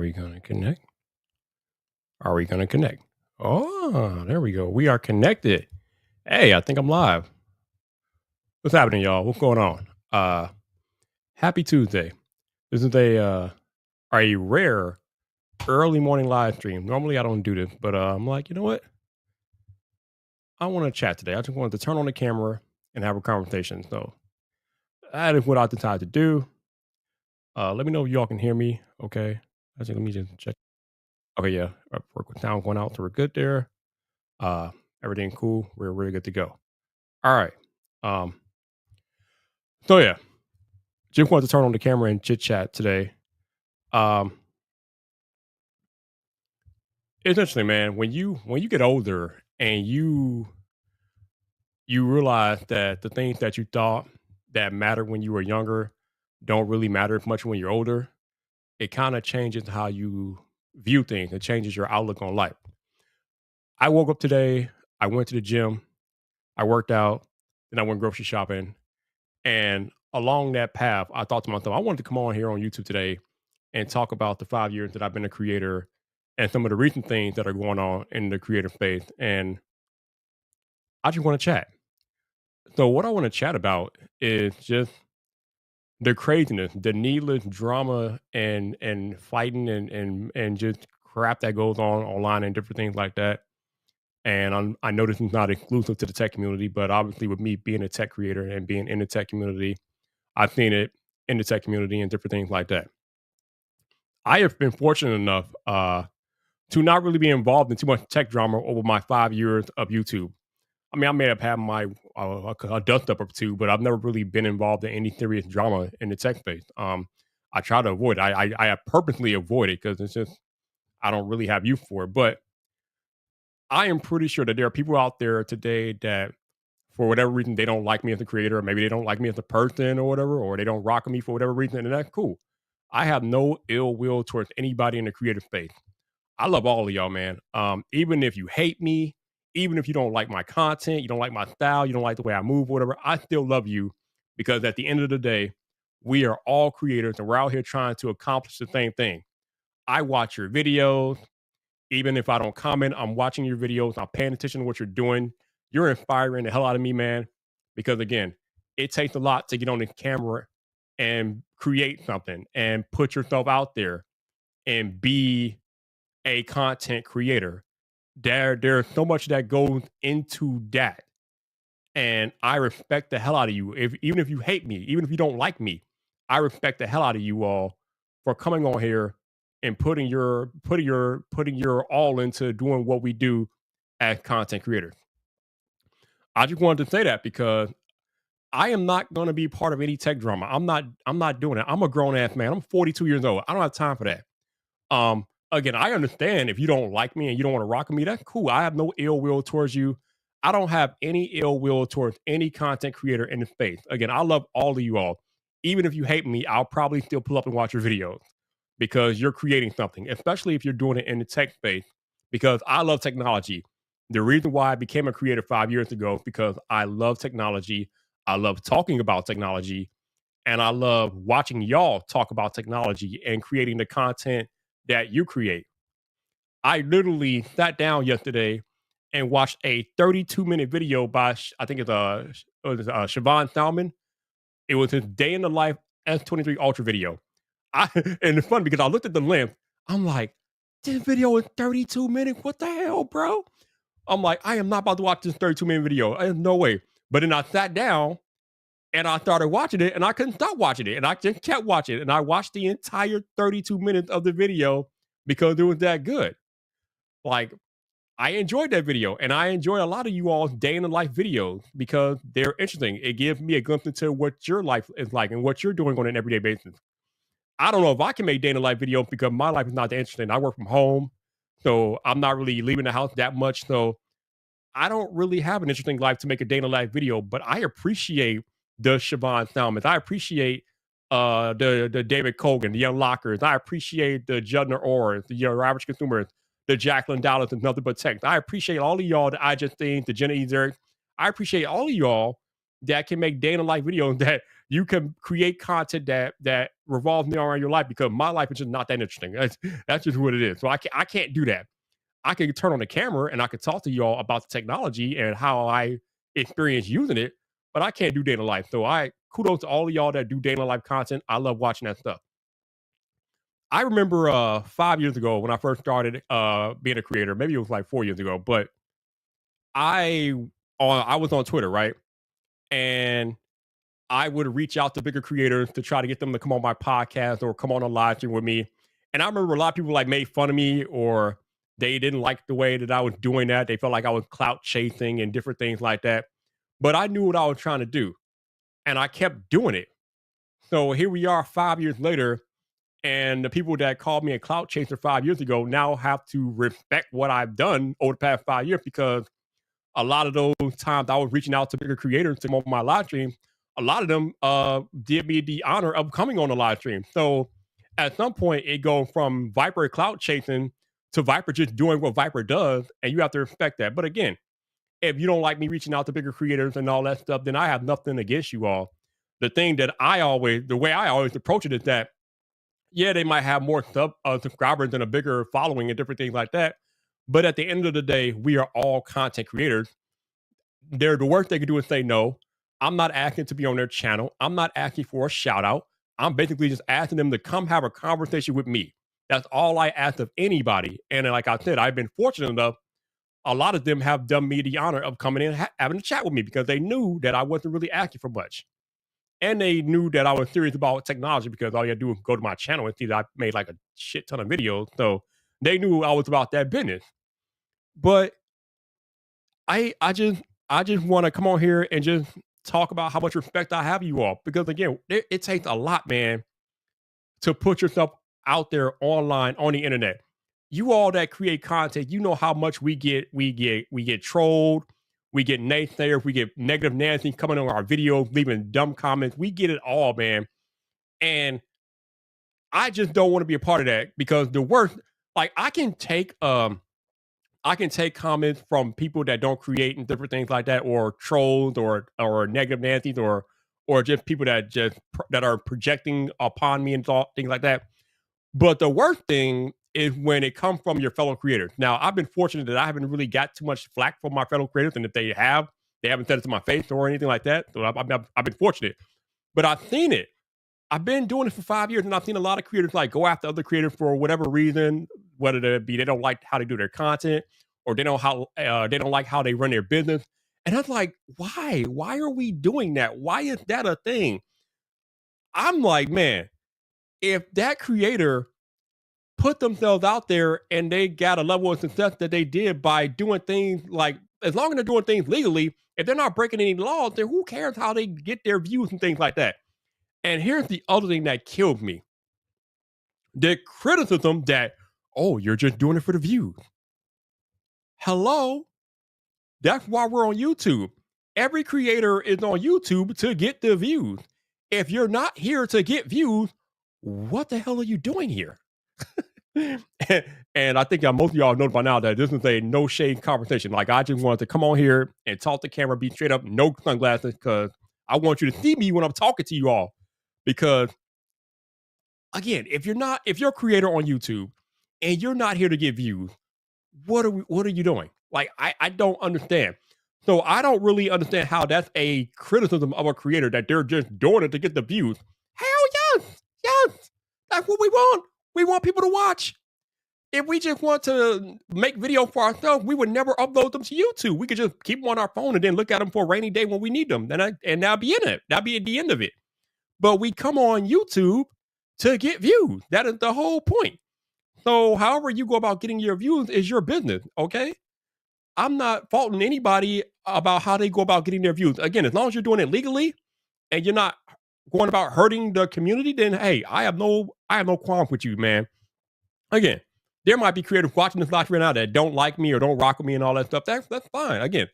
we gonna connect? Are we gonna connect? Oh, there we go. We are connected. Hey, I think I'm live. What's happening, y'all? What's going on? Happy Tuesday. This is a rare early morning live stream. Normally I don't do this, but I'm like, you know what? I want to chat today. I just wanted to turn on the camera and have a conversation. So that is what I decided to do. Let me know if y'all can hear me. Okay. Let me just check. Okay, yeah. Work with sound going out, so we're good there. Uh, Everything cool. We're really good to go. All right. Um, so yeah, just wanted to turn on the camera and chit chat today. Um, it's interesting, man. When you get older and you realize that the things that you thought that mattered when you were younger don't really matter as much when you're older. It kind of changes how you view things. It changes your outlook on life. I woke up today. I went to the gym. I worked out. Then I went grocery shopping. And along that path, I thought to myself, I wanted to come on here on YouTube today and talk about the 5 years that I've been a creator and some of the recent things that are going on in the creative space. And I just want to chat. So, what I want to chat about is just the craziness, the needless drama and fighting and just crap that goes on online and different things like that. And I know this is not exclusive to the tech community, but obviously, with me being a tech creator and being in the tech community, I've seen it in the tech community and different things like that. I have been fortunate enough to not really be involved in too much tech drama over my 5 years of YouTube. I mean, I may have had my a dust up or two, but I've never really been involved in any serious drama in the tech space. I try to avoid. I have purposely avoid it because it's just I don't really have use for it. But I am pretty sure that there are people out there today that, for whatever reason, they don't like me as a creator, or maybe they don't like me as a person, or whatever, or they don't rock with me for whatever reason, and that's cool. I have no ill will towards anybody in the creative space. I love all of y'all, man. Even if you hate me, even if you don't like my content, you don't like my style, you don't like the way I move, whatever, I still love you because at the end of the day, we are all creators and we're out here trying to accomplish the same thing. I watch your videos. Even if I don't comment, I'm watching your videos. I'm paying attention to what you're doing. You're inspiring the hell out of me, man. Because again, it takes a lot to get on the camera and create something and put yourself out there and be a content creator. There's so much that goes into that. And I respect the hell out of you. Even if you hate me, even if you don't like me, I respect the hell out of you all for coming on here and putting your all into doing what we do as content creators. I just wanted to say that because I am not going to be part of any tech drama. I'm not doing it. I'm a grown ass man. I'm 42 years old. I don't have time for that. Again, I understand if you don't like me and you don't want to rock with me, that's cool. I have no ill will towards you. I don't have any ill will towards any content creator in the space. Again, I love all of you all. Even if you hate me, I'll probably still pull up and watch your videos because you're creating something, especially if you're doing it in the tech space, because I love technology. The reason why I became a creator 5 years ago is because I love technology. I love talking about technology and I love watching y'all talk about technology and creating the content that you create. I literally sat down yesterday and watched a 32-minute video by I think Siobhan Salmon. It was his day in the life S23 Ultra video. And it's funny because I looked at the length. I'm like, this video is 32 minutes. What the hell, bro? I'm like, I am not about to watch this 32-minute video. There's no way. But then I sat down and I started watching it and I couldn't stop watching it. And I just kept watching it. And I watched the entire 32 minutes of the video because it was that good. Like, I enjoyed that video and I enjoy a lot of you all's day in the life videos because they're interesting. It gives me a glimpse into what your life is like and what you're doing on an everyday basis. I don't know if I can make day in the life videos because my life is not that interesting. I work from home, so I'm not really leaving the house that much. So I don't really have an interesting life to make a day in the life video, but I appreciate the Siobhan Salmons. I appreciate the David Kogan, the Unlockers. I appreciate the Judner Orrs, the your average consumers, the Jacqueline Dallas and nothing but text. I appreciate all of y'all that I just think, the Jenna Ezerick. I appreciate all of y'all that can make day in the life videos that You can create content that revolves me around your life because my life is just not that interesting. That's just what it is. So I can't do that. I can turn on the camera and I can talk to y'all about the technology and how I experience using it, but I can't do data life. So I kudos to all of y'all that do data life content. I love watching that stuff. I remember 5 years ago when I first started being a creator, maybe it was like 4 years ago, but I I was on Twitter, right? And I would reach out to bigger creators to try to get them to come on my podcast or come on a live stream with me. And I remember a lot of people like made fun of me or they didn't like the way that I was doing that. They felt like I was clout chasing and different things like that. But I knew what I was trying to do and I kept doing it. So here we are 5 years later. And the people that called me a clout chaser 5 years ago now have to respect what I've done over the past 5 years because a lot of those times I was reaching out to bigger creators to come on my live stream. A lot of them did me the honor of coming on the live stream. So at some point, it goes from Viper clout chasing to Viper just doing what Viper does, and you have to respect that. But again, if you don't like me reaching out to bigger creators and all that stuff, then I have nothing against you all. The way I always approach it is that, yeah, they might have more subscribers and a bigger following and different things like that. But at the end of the day, we are all content creators. The worst they could do is say no. I'm not asking to be on their channel. I'm not asking for a shout out. I'm basically just asking them to come have a conversation with me. That's all I ask of anybody. And like I said, I've been fortunate enough. A lot of them have done me the honor of coming in and having a chat with me because they knew that I wasn't really asking for much. And they knew that I was serious about technology because all you had to do was go to my channel and see that I made like a shit ton of videos. So they knew I was about that business. But I just want to come on here and just talk about how much respect I have you all because again, it takes a lot, man, to put yourself out there online on the internet. You all that create content, you know how much we get trolled, we get naysayers, we get negative Nancy coming on our videos, leaving dumb comments. We get it all, man. And I just don't want to be a part of that because the worst, like I can take comments from people that don't create and different things like that, or trolls, or negative Nancy's, or just people that are projecting upon me and things like that. But the worst thing is when it comes from your fellow creators. Now, I've been fortunate that I haven't really got too much flack from my fellow creators, and if they haven't said it to my face or anything like that. So I've been fortunate, but I've seen it. I've been doing it for 5 years, and I've seen a lot of creators like go after other creators for whatever reason, whether it be they don't like how they do their content, or they don't like how they run their business. And I'm like, why? Why are we doing that? Why is that a thing? I'm like, man, if that creator put themselves out there and they got a level of success that they did by doing things like, as long as they're doing things legally, if they're not breaking any laws, then who cares how they get their views and things like that? And here's the other thing that killed me: the criticism that, oh, you're just doing it for the views. Hello? That's why we're on YouTube. Every creator is on YouTube to get the views. If you're not here to get views, what the hell are you doing here? And I think most of y'all know by now that this is a no shade conversation. Like, I just wanted to come on here and talk to camera, be straight up, no sunglasses, because I want you to see me when I'm talking to you all. Because again, if you're a creator on YouTube and you're not here to get views, what are you doing? Like, I don't understand. So I don't really understand how that's a criticism of a creator, that they're just doing it to get the views. Hell yes, yes, that's what we want. We want people to watch. If we just want to make videos for ourselves, we would never upload them to YouTube. We could just keep them on our phone and then look at them for a rainy day when we need them. And that'll be in it. That'll be at the end of it. But we come on YouTube to get views. That is the whole point. So however you go about getting your views is your business, okay? I'm not faulting anybody about how they go about getting their views. Again, as long as you're doing it legally and you're not going about hurting the community, then hey, I have no qualms with you, man. Again, there might be creators watching this live right now that don't like me or don't rock with me and all that stuff. That's fine. Again,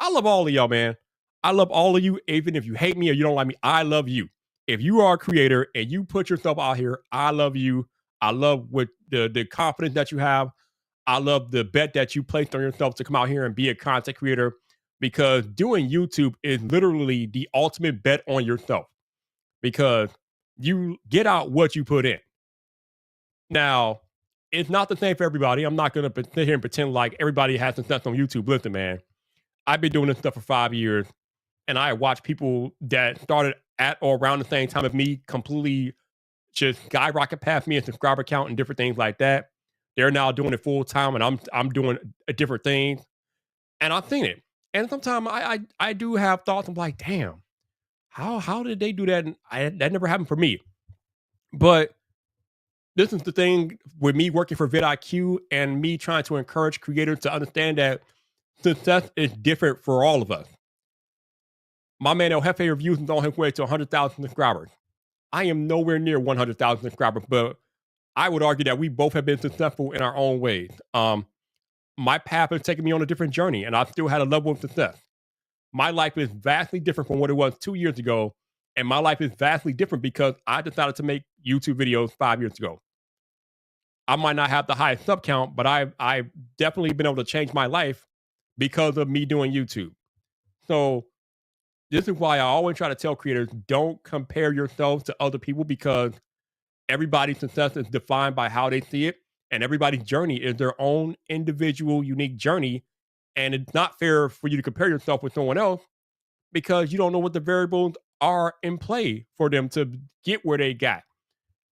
I love all of y'all, man. I love all of you, even if you hate me or you don't like me. I love you. If you are a creator and you put yourself out here, I love you. I love what the confidence that you have. I love the bet that you placed on yourself to come out here and be a content creator, because doing YouTube is literally the ultimate bet on yourself. because you get out what you put in. Now, it's not the same for everybody. I'm not going to sit here and pretend like everybody has success on YouTube. Listen, man, I've been doing this stuff for 5 years, and I watch people that started at or around the same time as me completely just skyrocket past me in subscriber count and different things like that. They're now doing it full time, and I'm doing a different things, and I've seen it. And sometimes I do have thoughts. I'm like, damn, how did they do that? And that never happened for me. But this is the thing with me working for vidIQ and me trying to encourage creators to understand that success is different for all of us. My man El Jefe Reviews is on his way to 100,000 subscribers. I am nowhere near 100,000 subscribers, but I would argue that we both have been successful in our own ways. My path has taken me on a different journey, and I've still had a level of success. My life is vastly different from what it was 2 years ago, and my life is vastly different because I decided to make YouTube videos 5 years ago. I might not have the highest sub count, but I've definitely been able to change my life because of me doing YouTube. So this is why I always try to tell creators, don't compare yourselves to other people, because everybody's success is defined by how they see it, and everybody's journey is their own individual, unique journey. And it's not fair for you to compare yourself with someone else because you don't know what the variables are in play for them to get where they got.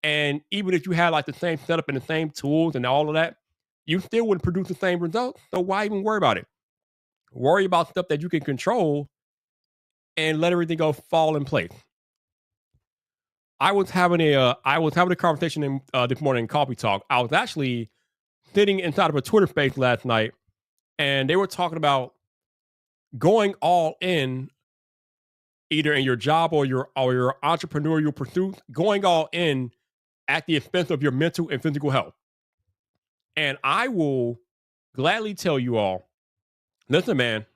And even if you had like the same setup and the same tools and all of that, you still wouldn't produce the same results. So why even worry about it? Worry about stuff that you can control and let everything go fall in place. I was having a conversation this morning in Coffee Talk. I was actually sitting inside of a Twitter space last night, and they were talking about going all in, either in your job or your entrepreneurial pursuits, going all in at the expense of your mental and physical health. And I will gladly tell you all, listen, man,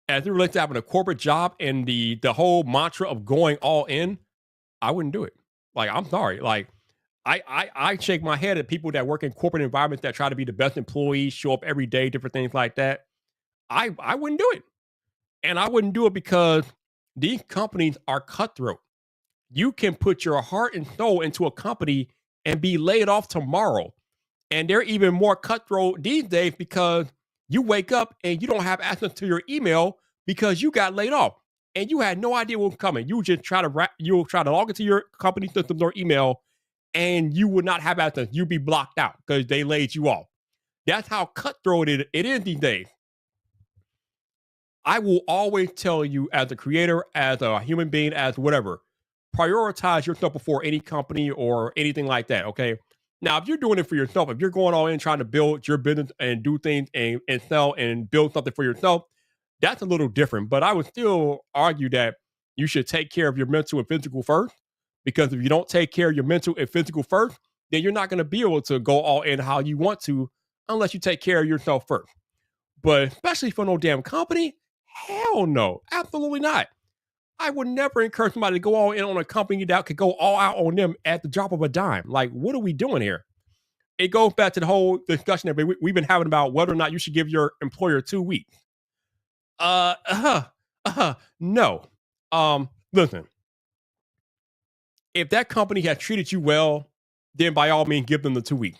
as it relates to having a corporate job and the whole mantra of going all in, I wouldn't do it. Like, I'm sorry. Like, I shake my head at people that work in corporate environments that try to be the best employees, show up every day, different things like that. I wouldn't do it. And I wouldn't do it because these companies are cutthroat. You can put your heart and soul into a company and be laid off tomorrow. And they're even more cutthroat these days because you wake up and you don't have access to your email because you got laid off and you had no idea what was coming. You just you'll try to log into your company systems or email, and you will not have access. You'll be blocked out because they laid you off. That's how cutthroat it is these days. I will always tell you, as a creator, as a human being, as whatever, prioritize yourself before any company or anything like that. Okay. Now, if you're doing it for yourself, if you're going all in trying to build your business and do things and sell and build something for yourself, that's a little different. But I would still argue that you should take care of your mental and physical first, because if you don't take care of your mental and physical first, then you're not going to be able to go all in how you want to unless you take care of yourself first. But especially for no damn company, hell no, absolutely not. I would never encourage somebody to go all in on a company that could go all out on them at the drop of a dime. Like, what are we doing here? It goes back to the whole discussion that we've been having about whether or not you should give your employer 2 weeks. No. Listen, if that company has treated you well, then by all means give them the 2 weeks.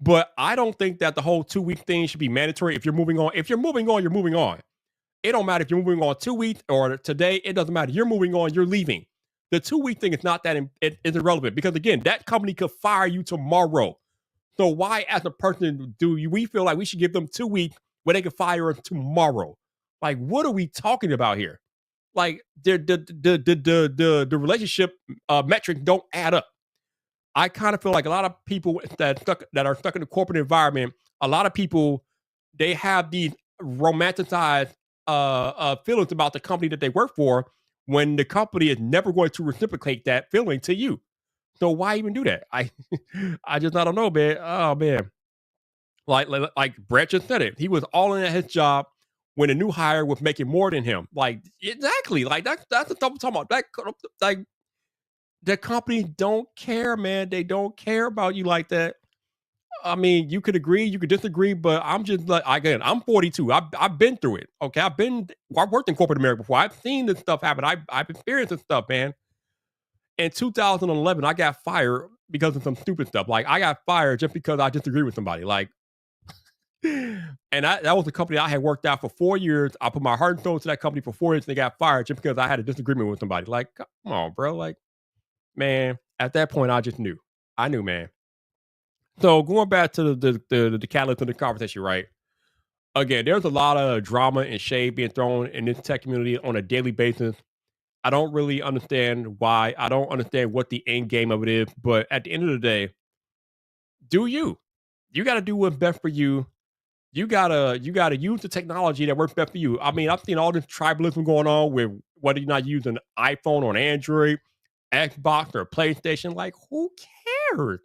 But I don't think that the whole 2 week thing should be mandatory. If you're moving on, you're moving on. It don't matter if you're moving on 2 weeks or today. It doesn't matter. You're moving on. You're leaving. The 2 week thing is not that it is irrelevant, because again, that company could fire you tomorrow. So why, as a person, we feel like we should give them 2 weeks where they can fire us tomorrow? Like, what are we talking about here? Like, the relationship metrics don't add up. I kind of feel like a lot of people that are stuck in the corporate environment, a lot of people, they have these romanticized feelings about the company that they work for, when the company is never going to reciprocate that feeling to you. So why even do that? I just, I don't know, man. Oh man, like Brett just said it. He was all in at his job when a new hire was making more than him. Like, exactly. Like that's the stuff I'm talking about. That, like, the companies don't care, man. They don't care about you like that. I mean, you could agree, you could disagree, but I'm just like, again, I'm 42. I've been through it. Okay, I've worked in corporate America before. I've seen this stuff happen. I've experienced this stuff, man. In 2011, I got fired because of some stupid stuff. Like I got fired just because I disagree with somebody. Like, and that was a company I had worked out for 4 years. I put my heart and soul to that company for 4 years, and they got fired just because I had a disagreement with somebody. Like, come on, bro. Like, man, at that point, I just knew. I knew, man. So going back to the catalyst of the conversation, right? Again, there's a lot of drama and shade being thrown in this tech community on a daily basis. I don't really understand why. I don't understand what the end game of it is. But at the end of the day, do you? You got to do what's best for you. You gotta use the technology that works best for you. I mean, I've seen all this tribalism going on with whether you're not using an iPhone or an Android, Xbox or PlayStation. Like, who cares?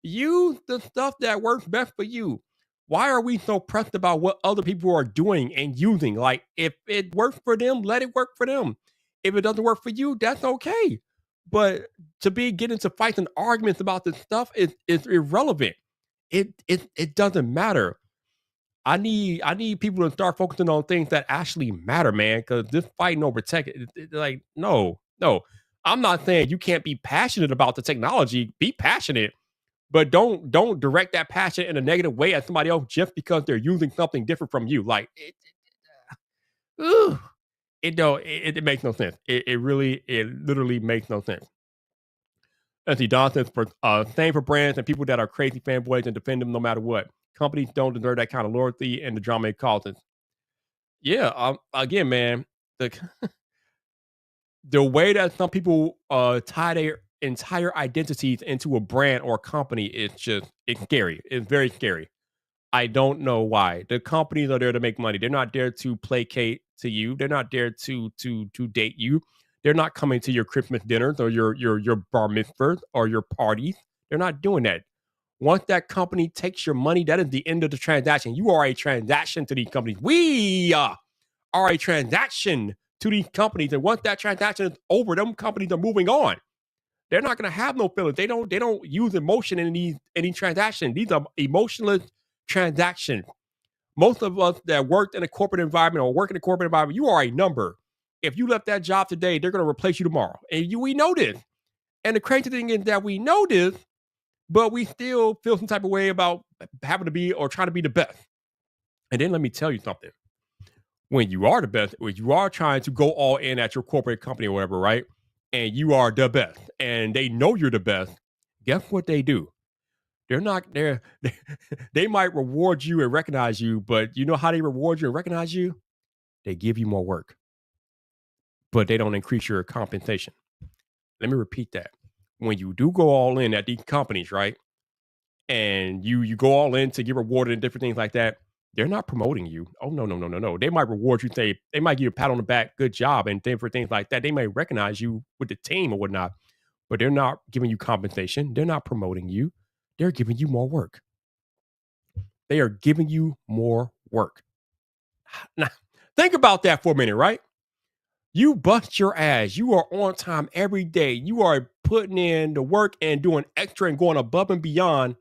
Use the stuff that works best for you. Why are we so pressed about what other people are doing and using? Like, if it works for them, let it work for them. If it doesn't work for you, that's okay. But to be getting into fights and arguments about this stuff is irrelevant. It doesn't matter. I need people to start focusing on things that actually matter, man. Because this fighting over tech, like, no, no. I'm not saying you can't be passionate about the technology. Be passionate, but don't direct that passion in a negative way at somebody else just because they're using something different from you. Like ugh, it makes no sense. It literally makes no sense. Let's see, Don says for same for brands and people that are crazy fanboys and defend them no matter what. Companies don't deserve that kind of loyalty and the drama it causes. Yeah, again, man, the the way that some people tie their entire identities into a brand or a company is just it's scary. It's very scary. I don't know why. The companies are there to make money. They're not there to placate to you. They're not there to date you. They're not coming to your Christmas dinners or your bar mitzvahs or your parties. They're not doing that. Once that company takes your money, that is the end of the transaction. You are a transaction to these companies. We are a transaction to these companies, and once that transaction is over, them companies are moving on. They're not going to have no feelings. They don't use emotion in these transactions. These are emotionless transactions. Most of us that worked in a corporate environment or work in a corporate environment, you are a number. If you left that job today, they're going to replace you tomorrow, and we know this. And the crazy thing is that we know this, but we still feel some type of way about having to be or trying to be the best. And then let me tell you something. When you are the best, when you are trying to go all in at your corporate company or whatever, right? And you are the best, and they know you're the best, guess what they do? They're not there. They might reward you and recognize you, but you know how they reward you and recognize you? They give you more work, but they don't increase your compensation. Let me repeat that. When you do go all in at these companies, right? And you go all in to get rewarded and different things like that, they're not promoting you. Oh no, no, no, no, no. They might reward you, say they might give you a pat on the back, good job, and different things like that. They may recognize you with the team or whatnot, but they're not giving you compensation. They're not promoting you. They're giving you more work. They are giving you more work. Now, think about that for a minute, right? You bust your ass. You are on time every day. You are putting in the work and doing extra and going above and beyond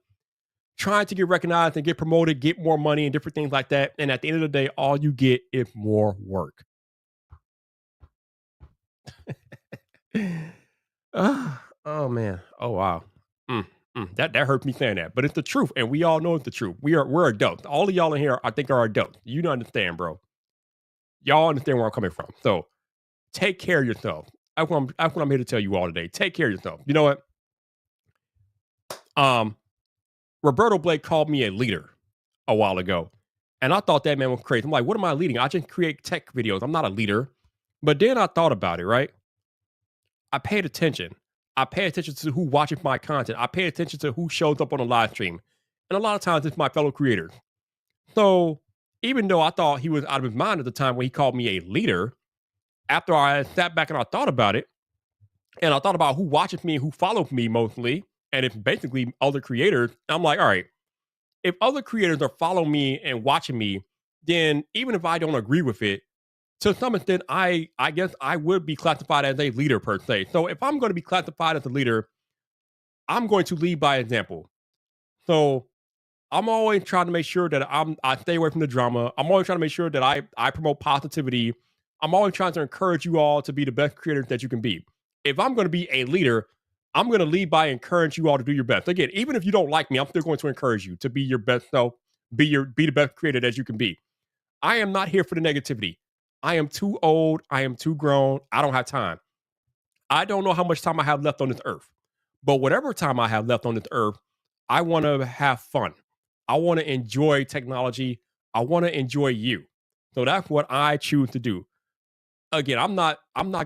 trying to get recognized and get promoted, get more money and different things like that. And at the end of the day, all you get is more work. Oh man. Oh wow. That hurt me saying that, but it's the truth, and we all know it's the truth. We're adults. All of y'all in here, I think, are adults. You don't understand, bro. Y'all understand where I'm coming from. So take care of yourself. That's what I'm here to tell you all today. Take care of yourself. You know what? Um, Roberto Blake called me a leader a while ago. And I thought that man was crazy. I'm like, what am I leading? I just create tech videos. I'm not a leader. But then I thought about it, right? I paid attention. I pay attention to who watches my content. I pay attention to who shows up on a live stream. And a lot of times it's my fellow creators. So even though I thought he was out of his mind at the time when he called me a leader, after I sat back and I thought about it, and I thought about who watches me and who follows me mostly, and it's basically other creators, I'm like, all right, if other creators are following me and watching me, then even if I don't agree with it, to some extent, I guess I would be classified as a leader per se. So if I'm going to be classified as a leader, I'm going to lead by example. So I'm always trying to make sure that I stay away from the drama. I'm always trying to make sure that I promote positivity. I'm always trying to encourage you all to be the best creators that you can be. if I'm going to be a leader, I'm going to lead by encouraging you all to do your best. Again, even if you don't like me, I'm still going to encourage you to be your best self, be the best creator as you can be. I am not here for the negativity. I am too old. I am too grown. I don't have time. I don't know how much time I have left on this earth, but whatever time I have left on this earth, I want to have fun. I want to enjoy technology. I want to enjoy you. So that's what I choose to do. Again, I'm not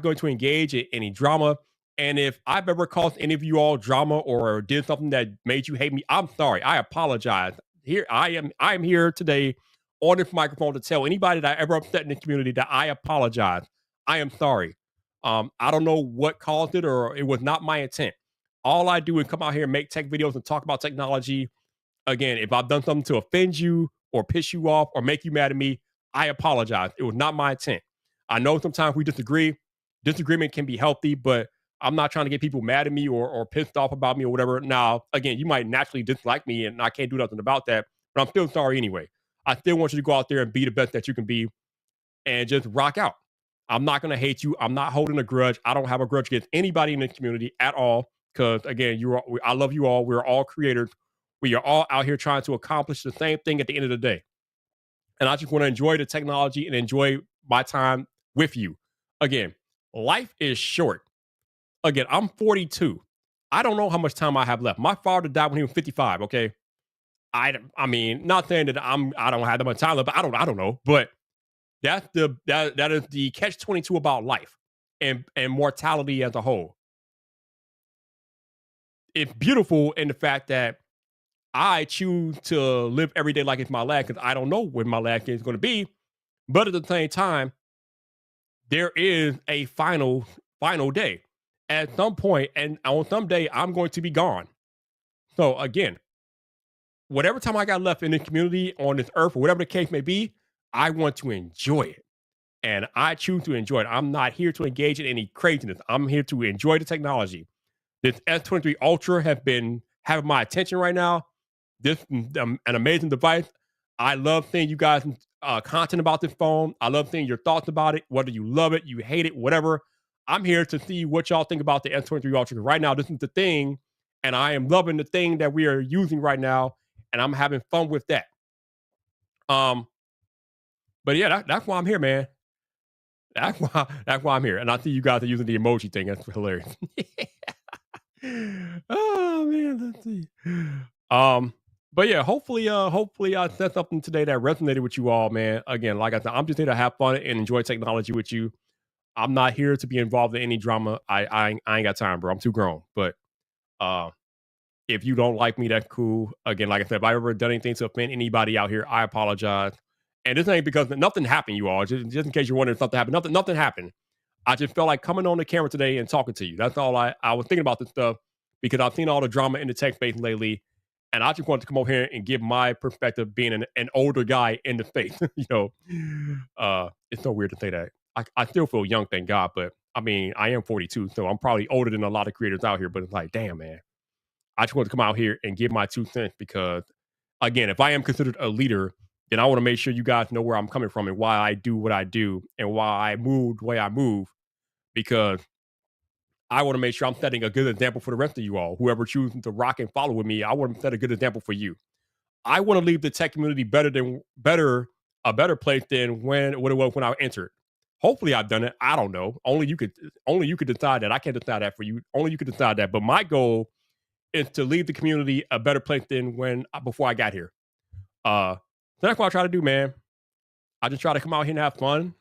going to engage in any drama. And if I've ever caused any of you all drama or did something that made you hate me, I'm sorry. I apologize. Here I am here today on this microphone to tell anybody that I ever upset in the community that I apologize. I am sorry. I don't know what caused it, or it was not my intent. All I do is come out here and make tech videos and talk about technology. Again, if I've done something to offend you or piss you off or make you mad at me, I apologize. It was not my intent. I know sometimes we disagree. Disagreement can be healthy, but I'm not trying to get people mad at me or pissed off about me or whatever. Now, again, you might naturally dislike me and I can't do nothing about that, but I'm still sorry anyway. I still want you to go out there and be the best that you can be and just rock out. I'm not going to hate you. I'm not holding a grudge. I don't have a grudge against anybody in the community at all. Because again, I love you all. We're all creators. We are all out here trying to accomplish the same thing at the end of the day. And I just want to enjoy the technology and enjoy my time with you. Again, life is short. Again, I'm 42. I don't know how much time I have left. My father died when he was 55. Okay, I mean, not saying that I don't have that much time left, but I don't know. But that is the catch 22 about life and mortality as a whole. It's beautiful in the fact that I choose to live every day like it's my last because I don't know when my last day is going to be. But at the same time, there is a final day at some point, and on some day I'm going to be gone. So again, whatever time I got left in this community on this earth, or whatever the case may be, I want to enjoy it. And I choose to enjoy it. I'm not here to engage in any craziness. I'm here to enjoy the technology. This S23 Ultra has been having my attention right now. This an amazing device. I love seeing you guys content about this phone. I love seeing your thoughts about it, whether you love it, you hate it, whatever. I'm here to see what y'all think about the S23 Ultra. Right now, this is the thing, and I am loving the thing that we are using right now, and I'm having fun with that. Um, but yeah, that's why I'm here, man. That's why I'm here. And I see you guys are using the emoji thing. That's hilarious. Oh man, let's see. Um, but yeah, hopefully I said something today that resonated with you all, man. Again, like I said, I'm just here to have fun and enjoy technology with you. I'm not here to be involved in any drama. I ain't got time, bro. I'm too grown. But uh, if you don't like me, that's cool. Again, like I said, if I ever done anything to offend anybody out here, I apologize. And this ain't because nothing happened, you all. Just in case you're wondering if something happened, nothing happened. I just felt like coming on the camera today and talking to you. That's all I was thinking about this stuff because I've seen all the drama in the tech space lately. And I just wanted to come over here and give my perspective being an older guy in the space. It's so weird to say that. I still feel young, thank God. But I mean, I am 42, so I'm probably older than a lot of creators out here. But it's like, damn, man. I just want to come out here and give my 2 cents because, again, if I am considered a leader, then I want to make sure you guys know where I'm coming from and why I do what I do and why I move the way I move because I want to make sure I'm setting a good example for the rest of you all. Whoever chooses to rock and follow with me, I want to set a good example for you. I want to leave the tech community a better place than what it was when I entered. Hopefully I've done it. I don't know. Only you could decide that. I can't decide that for you. Only you could decide that. But my goal is to leave the community a better place than when before I got here. So that's what I try to do, man. I just try to come out here and have fun.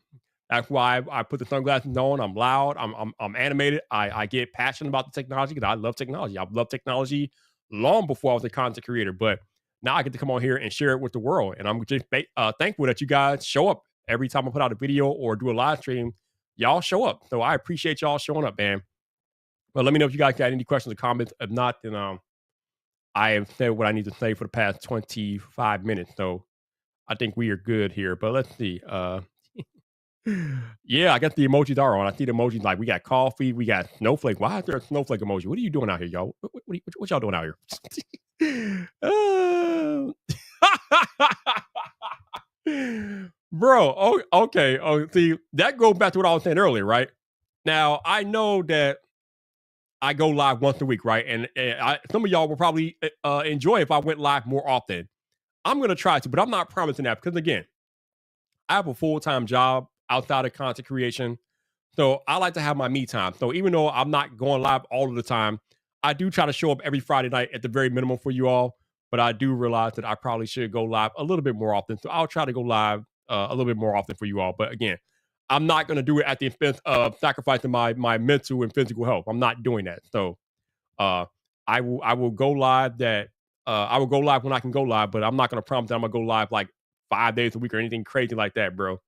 That's why I put the sunglasses on. I'm loud. I'm animated. I get passionate about the technology because I love technology. I've loved technology long before I was a content creator. But now I get to come on here and share it with the world. And I'm just thankful that you guys show up every time I put out a video or do a live stream. Y'all show up. So I appreciate y'all showing up, man. But let me know if you guys got any questions or comments. If not, then I have said what I need to say for the past 25 minutes. So I think we are good here. But let's see. Yeah, I guess the emojis are on. I see the emojis like we got coffee, we got snowflake. Why is there a snowflake emoji? What are you doing out here, y'all? What y'all doing out here? Bro, oh, okay. Oh, see, that goes back to what I was saying earlier, right? Now, I know that I go live once a week, right? And some of y'all will probably enjoy if I went live more often. I'm gonna try to, but I'm not promising that because again, I have a full time job outside of content creation, so I like to have my me time. So even though I'm not going live all of the time, I do try to show up every Friday night at the very minimum for you all. But I do realize that I probably should go live a little bit more often. So I'll try to go live a little bit more often for you all. But again, I'm not going to do it at the expense of sacrificing my mental and physical health. I'm not doing that. So uh, I will go live I will go live when I can go live, but I'm not going to promise that I'm going to go live like 5 days a week or anything crazy like that, bro.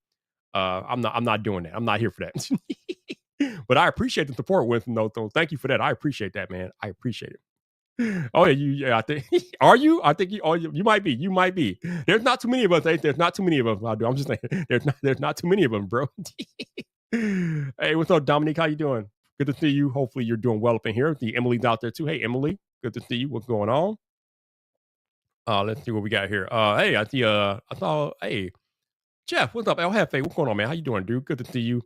I'm not doing that. I'm not here for that. But I appreciate the support, Winston. Though, thank you for that. I appreciate that, man. I appreciate it. Oh yeah, yeah. I think are you? I think you. Oh, you might be. You might be. There's not too many of us. There's not too many of us. I'm just saying. There's not too many of them, bro. Hey, what's up, Dominique? How you doing? Good to see you. Hopefully you're doing well up in here. The Emily's out there too. Hey, Emily. Good to see you. What's going on? Let's see what we got here. Hey, I see. I saw. Hey, Jeff, what's up? El Jefe, what's going on, man? How you doing, dude? Good to see you.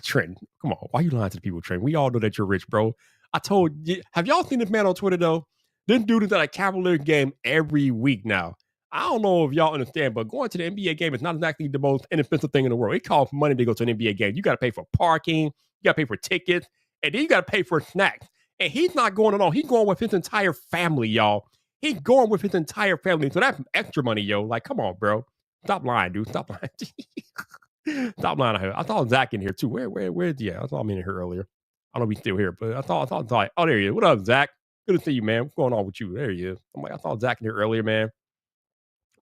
Trent, come on. Why you lying to the people, Trent? We all know that you're rich, bro. I told you. Have y'all seen this man on Twitter, though? This dude is at a Cavalier game every week now. I don't know if y'all understand, but going to the NBA game is not exactly the most inexpensive thing in the world. It costs money to go to an NBA game. You got to pay for parking, you got to pay for tickets, and then you got to pay for snacks. And he's not going alone. He's going with his entire family, y'all. He's going with his entire family. So that's extra money, yo. Like, come on, bro. Stop lying, dude. Stop lying. Stop lying. I saw Zach in here too. Where's he at? I saw him in here earlier. I don't know if he's still here, but I thought, oh, there he is. What up, Zach? Good to see you, man. What's going on with you? There he is. I'm like, I saw Zach in here earlier, man.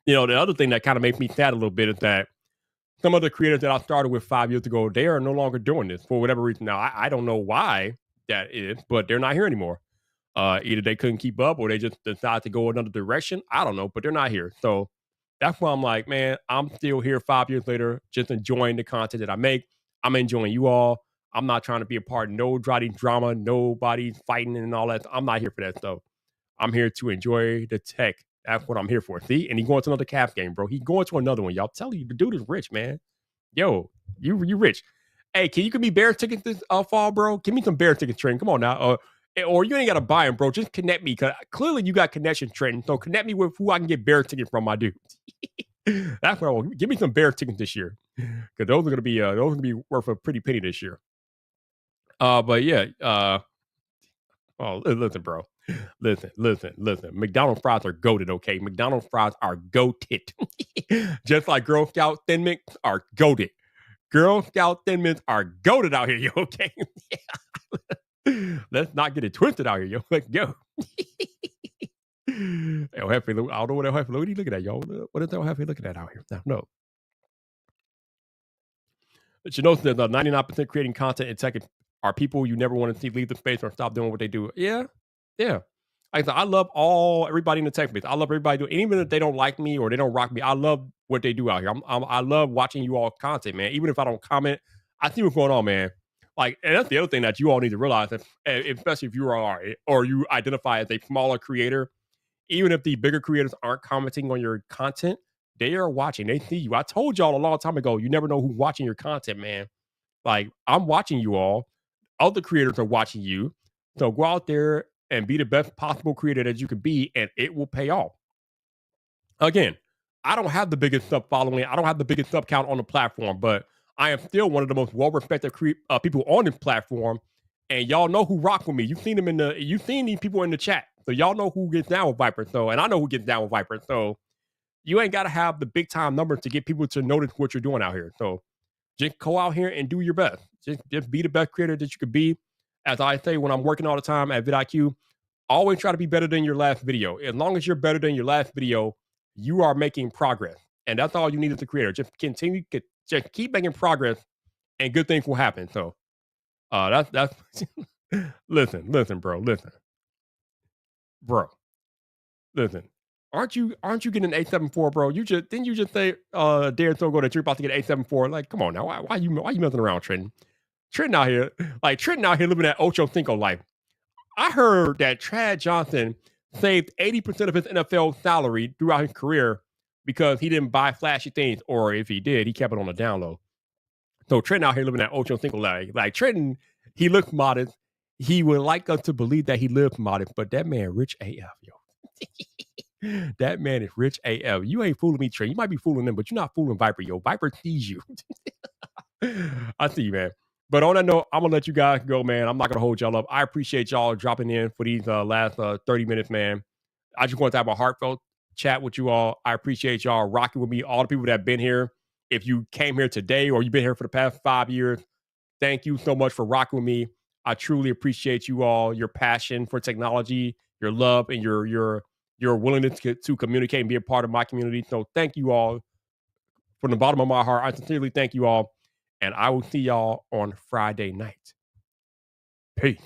You know, the other thing that kind of makes me sad a little bit is that some of the creators that I started with 5 years ago, they are no longer doing this for whatever reason. Now, I don't know why that is, but they're not here anymore. Either they couldn't keep up or they just decided to go another direction. I don't know, but they're not here. So that's why I'm like, man, I'm still here 5 years later, just enjoying the content that I make. I'm enjoying you all. I'm not trying to be a part of nobody drama, nobody fighting and all that. I'm not here for that stuff. I'm here to enjoy the tech. That's what I'm here for. See? And he going to another Cavs game, bro. He going to another one. Y'all telling you the dude is rich, man. Yo, you rich. Hey, can you give me bear tickets this fall, bro? Give me some bear tickets, Trent. Come on now. Or you ain't got to buy them, bro. Just connect me. Because clearly you got connection, Trent. So connect me with who I can get bear tickets from, my dude. That's what I want. Give me some bear tickets this year. Because those are gonna be worth a pretty penny this year. But yeah, oh, listen, bro. Listen. McDonald's fries are goated, okay? McDonald's fries are goated. Just like Girl Scout Thin Mints are goated. Girl Scout Thin Mints are goated out here, yo, okay? Let's not get it twisted out here, yo. Let's go. El Jefe, I don't know what El Jefe, what are you looking at, y'all? What is El Jefe looking at out here? No. But you know that 99% creating content in tech are people you never want to see leave the space or stop doing what they do. Yeah. Like I said, I love everybody in the tech space. I love everybody doing, even if they don't like me or they don't rock me. I love what they do out here. I love watching you all content, man. Even if I don't comment, I see what's going on, man. Like, and that's the other thing that you all need to realize, especially if you are or you identify as a smaller creator, even if the bigger creators aren't commenting on your content, they are watching. They see you. I told y'all a long time ago, you never know who's watching your content, man. Like, I'm watching you all. Other creators are watching you. So go out there and be the best possible creator that you can be, and it will pay off. Again, I don't have the biggest sub following. I don't have the biggest sub count on the platform, but I am still one of the most well-respected people on this platform. And y'all know who rock with me. You've seen these people in the chat. So y'all know who gets down with Viper. So, and I know who gets down with Viper. So you ain't got to have the big time numbers to get people to notice what you're doing out here. So just go out here and do your best. Just be the best creator that you could be. As I say, when I'm working all the time at vidIQ, always try to be better than your last video. As long as you're better than your last video, you are making progress. And that's all you need as a creator. Just keep making progress and good things will happen. So that's listen, bro. Listen. Aren't you getting an 874, bro? Didn't you just say Dare Togo that you're about to get an 874? Like, come on now. Why you messing around, Trenton? Trenton out here living that Ocho Cinco life. I heard that Chad Johnson saved 80% of his NFL salary throughout his career because he didn't buy flashy things, or if he did, he kept it on the down low. So Trenton out here living that Ocho Cinco life. Like Trenton, he looks modest. He would like us to believe that he lived modest, but that man rich AF, yo. That man is rich AF. You ain't fooling me, Trey. You might be fooling them, but you're not fooling Viper, yo. Viper sees you. I see you, man. But on that note, I'm gonna let you guys go, man. I'm not gonna hold y'all up. I appreciate y'all dropping in for these last 30 minutes, man. I just want to have a heartfelt chat with you all. I appreciate y'all rocking with me. All the people that have been here. If you came here today or you've been here for the past 5 years, thank you so much for rocking with me. I truly appreciate you all, your passion for technology, your love, and your willingness to communicate and be a part of my community. So thank you all from the bottom of my heart. I sincerely thank you all, and I will see y'all on Friday night. Peace.